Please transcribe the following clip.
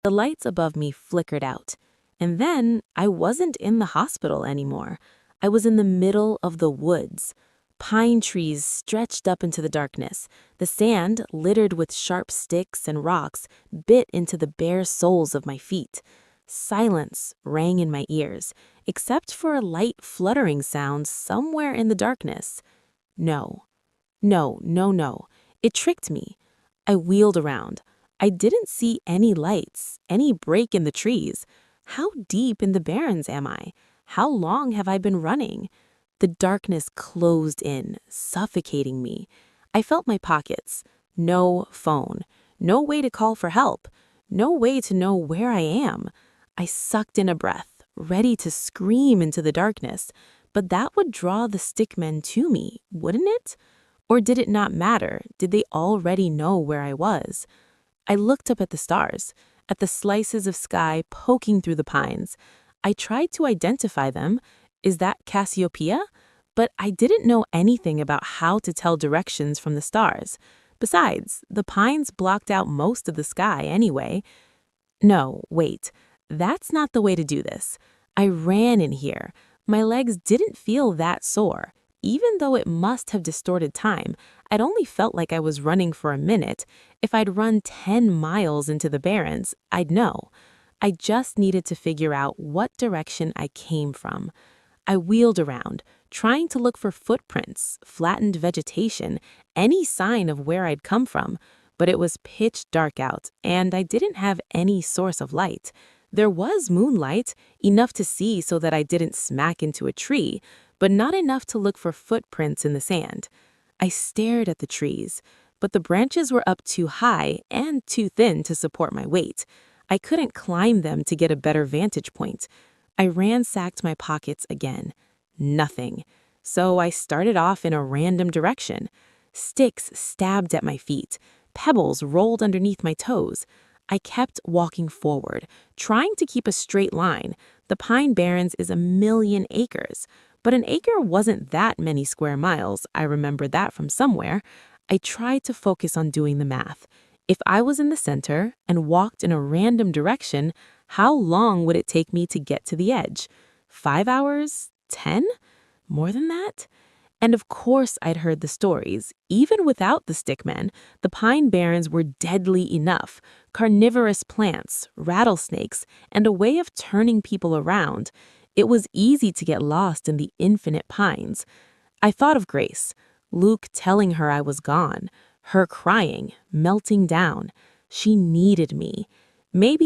The lights above me flickered out. And then I wasn't in the hospital anymore. I was in the middle of the woods. Pine trees stretched up into the darkness. The sand, littered with sharp sticks and rocks, bit into the bare soles of my feet. Silence rang in my ears, except for a light fluttering sound somewhere in the darkness. No. No, no, no. It tricked me. I wheeled around. I didn't see any lights, any break in the trees. How deep in the barrens am I? How long have I been running? The darkness closed in, suffocating me. I felt my pockets. No phone. No way to call for help. No way to know where I am. I sucked in a breath, ready to scream into the darkness. But that would draw the stickmen to me, wouldn't it? Or did it not matter? Did they already know where I was? I looked up at the stars, at the slices of sky poking through the pines. I tried to identify them. Is that Cassiopeia? But I didn't know anything about how to tell directions from the stars. Besides, the pines blocked out most of the sky anyway. No, wait. That's not the way to do this. I ran in here. My legs didn't feel that sore. Even though it must have distorted time, I'd only felt like I was running for a minute. If I'd run 10 miles into the barrens, I'd know. I just needed to figure out what direction I came from. I wheeled around, trying to look for footprints, flattened vegetation, any sign of where I'd come from, but it was pitch dark out, and I didn't have any source of light. There was moonlight, enough to see so that I didn't smack into a tree, but not enough to look for footprints in the sand. I stared at the trees, but the branches were up too high and too thin to support my weight. I couldn't climb them to get a better vantage point. I ransacked my pockets again. Nothing. So I started off in a random direction. Sticks stabbed at my feet. Pebbles rolled underneath my toes. I kept walking forward, trying to keep a straight line. The Pine Barrens is 1,000,000 acres. But an acre wasn't that many square miles. I remembered that from somewhere. I tried to focus on doing the math. If I was in the center and walked in a random direction, how long would it take me to get to the edge? 5 hours? 10? More than that? And of course I'd heard the stories. Even without the stickmen, the Pine Barrens were deadly enough. Carnivorous plants, rattlesnakes, and a way of turning people around. It was easy to get lost in the infinite pines. I thought of Grace, Luke telling her I was gone, her crying, melting down. She needed me. Maybe